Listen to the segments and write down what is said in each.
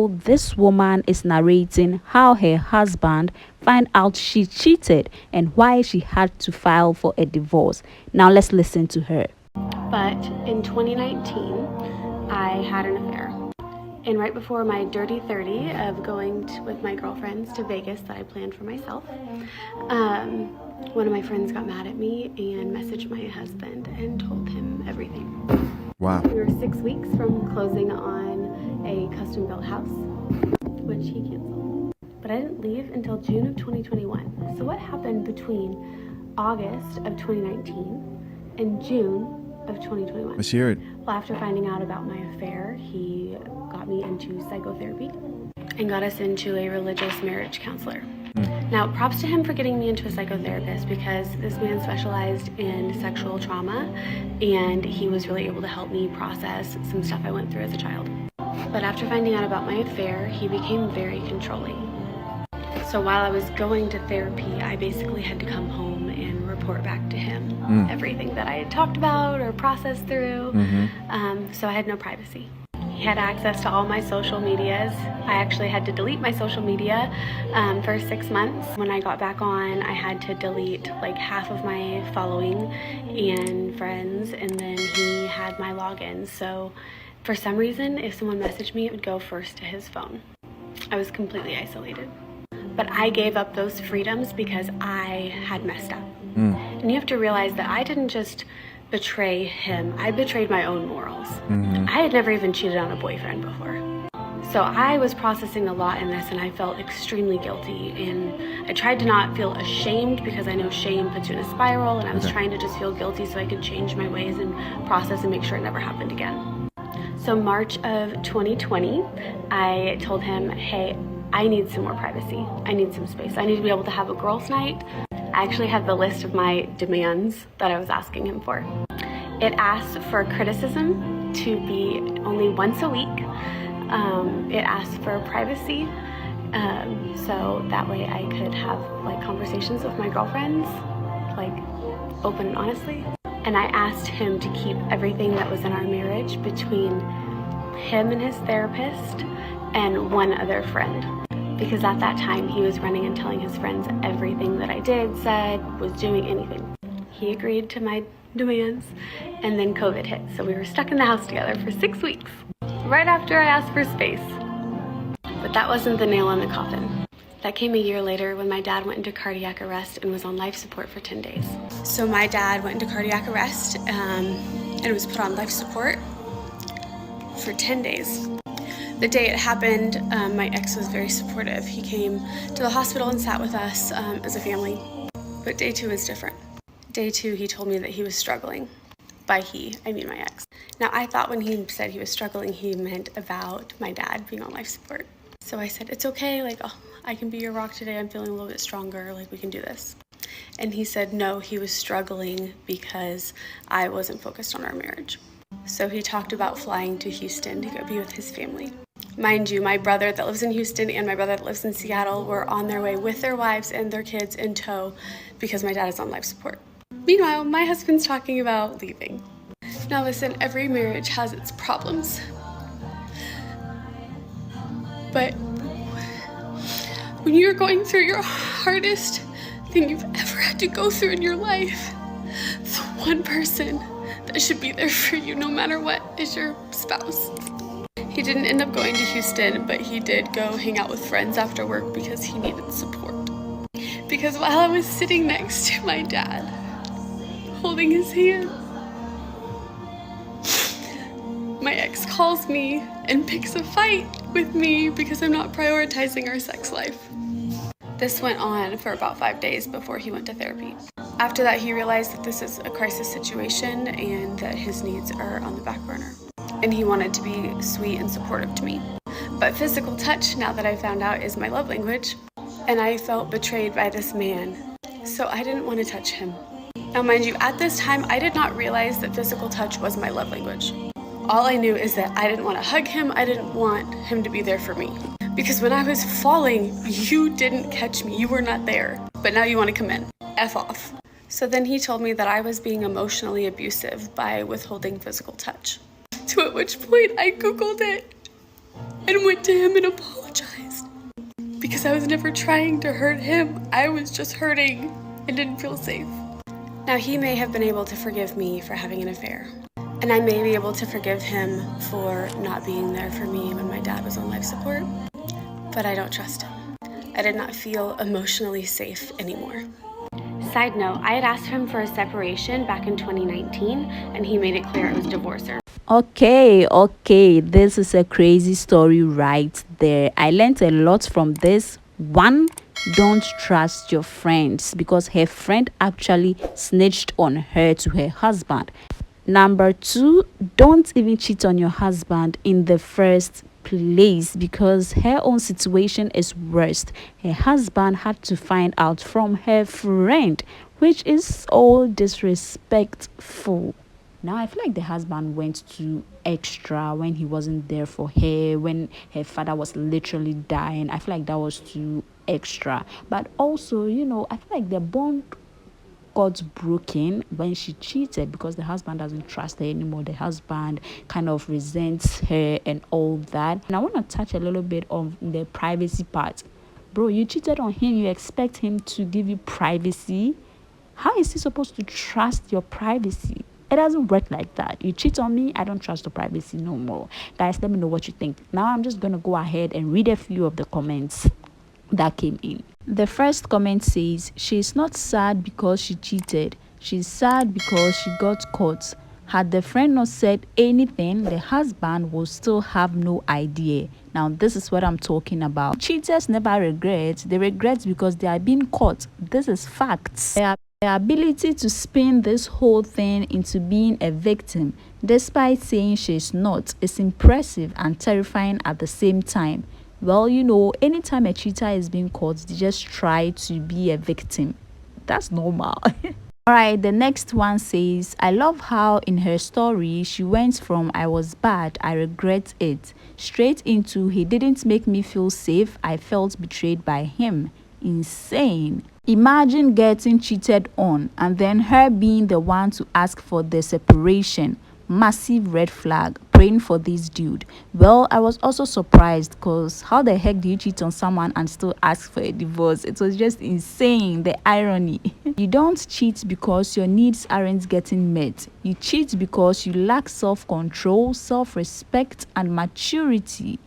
So this woman is narrating how her husband found out she cheated and why she had to file for a divorce. Now let's listen to her. But in 2019, I had an affair. And right before my dirty 30 of going with my girlfriends to Vegas that I planned for myself, one of my friends got mad at me and messaged my husband and told him everything. Wow. We were 6 weeks from closing on a custom-built house, which he canceled. But I didn't leave until June of 2021. So what happened between August of 2019 and June of 2021? Let's hear it. Well, after finding out about my affair, he got me into psychotherapy and got us into a religious marriage counselor. Now, props to him for getting me into a psychotherapist, because this man specialized in sexual trauma and he was really able to help me process some stuff I went through as a child. But after finding out about my affair, he became very controlling. So while I was going to therapy, I basically had to come home and report back to him everything that I had talked about or processed through. So I had no privacy. He had access to all my social medias. I actually had to delete my social media for 6 months. When I got back on, I had to delete like half of my following and friends, and then he had my logins. So for some reason, if someone messaged me, it would go first to his phone. I was completely isolated. But I gave up those freedoms because I had messed up. And you have to realize that I didn't just betray him, I betrayed my own morals. I had never even cheated on a boyfriend before. So I was processing a lot in this, and I felt extremely guilty. And I tried to not feel ashamed, because I know shame puts you in a spiral, and I was trying to just feel guilty so I could change my ways and process and make sure it never happened again. So March of 2020, I told him, hey, I need some more privacy. I need some space. I need to be able to have a girls' night. I actually have the list of my demands that I was asking him for. It asked for criticism to be only once a week. It asked for privacy, so that way I could have like conversations with my girlfriends, like open and honestly. And I asked him to keep everything that was in our marriage between him and his therapist and one other friend. Because at that time, he was running and telling his friends everything that I did, said, was doing, anything. He agreed to my demands, and then COVID hit. So we were stuck in the house together for 6 weeks, right after I asked for space. But that wasn't the nail in the coffin. That came a year later when my dad went into cardiac arrest and was on life support for 10 days. So my dad went into cardiac arrest and was put on life support for 10 days. The day it happened, my ex was very supportive. He came to the hospital and sat with us as a family. But day 2 is different. Day 2, he told me that he was struggling. By he, I mean my ex. Now, I thought when he said he was struggling, he meant about my dad being on life support. So I said, it's okay, like, oh, I can be your rock today. I'm feeling a little bit stronger, like, we can do this. And he said, no, he was struggling because I wasn't focused on our marriage. So he talked about flying to Houston to go be with his family. Mind you, my brother that lives in Houston and my brother that lives in Seattle were on their way with their wives and their kids in tow because my dad is on life support. Meanwhile, my husband's talking about leaving. Now listen, every marriage has its problems. But when you're going through your hardest thing you've ever had to go through in your life, the one person that should be there for you no matter what is your spouse. He didn't end up going to Houston, but he did go hang out with friends after work because he needed support. Because while I was sitting next to my dad, holding his hand, my ex calls me and picks a fight with me because I'm not prioritizing our sex life. This went on for about 5 days before he went to therapy. After that, he realized that this is a crisis situation and that his needs are on the back burner. And he wanted to be sweet and supportive to me. But physical touch, now that I found out, is my love language. And I felt betrayed by this man, so I didn't want to touch him. Now mind you, at this time, I did not realize that physical touch was my love language. All I knew is that I didn't want to hug him, I didn't want him to be there for me. Because when I was falling, you didn't catch me, you were not there. But now you want to come in, F off. So then he told me that I was being emotionally abusive by withholding physical touch. To at which point I Googled it. and went to him and apologized. Because I was never trying to hurt him. I was just hurting and didn't feel safe. Now, he may have been able to forgive me for having an affair. And I may be able to forgive him for not being there for me when my dad was on life support. But I don't trust him. I did not feel emotionally safe anymore. Side note, I had asked him for a separation back in 2019, and he made it clear it was divorce or Okay, this is a crazy story right there. I learned a lot from this. One, don't trust your friends, because her friend actually snitched on her to her husband. Number two, don't even cheat on your husband in the first place, because her own situation is worse. Her husband had to find out from her friend, which is so disrespectful. Now I feel like the husband went too extra when he wasn't there for her, when her father was literally dying. I feel like that was too extra. But also, I feel like the bond got broken when she cheated, because the husband doesn't trust her anymore. The husband kind of resents her and all that. And I want to touch a little bit on the privacy part. Bro, you cheated on him, you expect him to give you privacy? How is he supposed to trust your privacy? It doesn't work like that. You cheat on me, I don't trust your privacy no more. Guys, let me know what you think. Now I'm just gonna go ahead and read a few of the comments that came in. The first comment says, she's not sad because she cheated. She's sad because she got caught. Had the friend not said anything, the husband will still have no idea. Now, this is what I'm talking about. Cheaters never regret. They regret because they are being caught. This is facts. Their ability to spin this whole thing into being a victim, despite saying she's not, is impressive and terrifying at the same time. Well, anytime a cheater is being caught, they just try to be a victim. That's normal. All right, the next one says, I love how in her story she went from I was bad, I regret it, straight into he didn't make me feel safe, I felt betrayed by him. Insane. Imagine getting cheated on and then her being the one to ask for the separation. Massive red flag. Praying for this dude. Well, I was also surprised, because how the heck do you cheat on someone and still ask for a divorce? It was just insane, the irony. You don't cheat because your needs aren't getting met. You cheat because you lack self-control, self-respect, and maturity.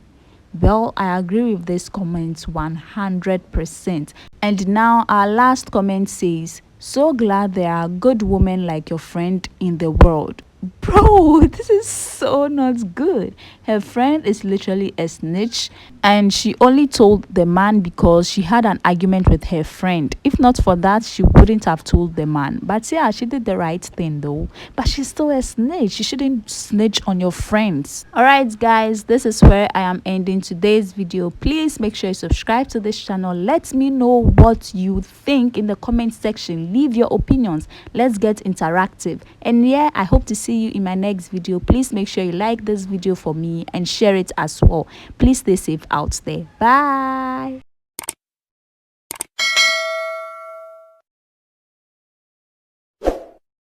Well, I agree with this comment 100%. And now our last comment says, so glad there are good women like your friend in the world. Bro, this is so not good. Her friend is literally a snitch, and she only told the man because she had an argument with her friend. If not for that, she wouldn't have told the man. But yeah, she did the right thing though. But she's still a snitch. You shouldn't snitch on your friends. Alright guys, this is where I am ending today's video. Please make sure you subscribe to this channel. Let me know what you think in the comment section. Leave your opinions. Let's get interactive. And yeah, I hope to see you in my next video. Please make sure you like this video for me and share it as well. Please stay safe out there. Bye.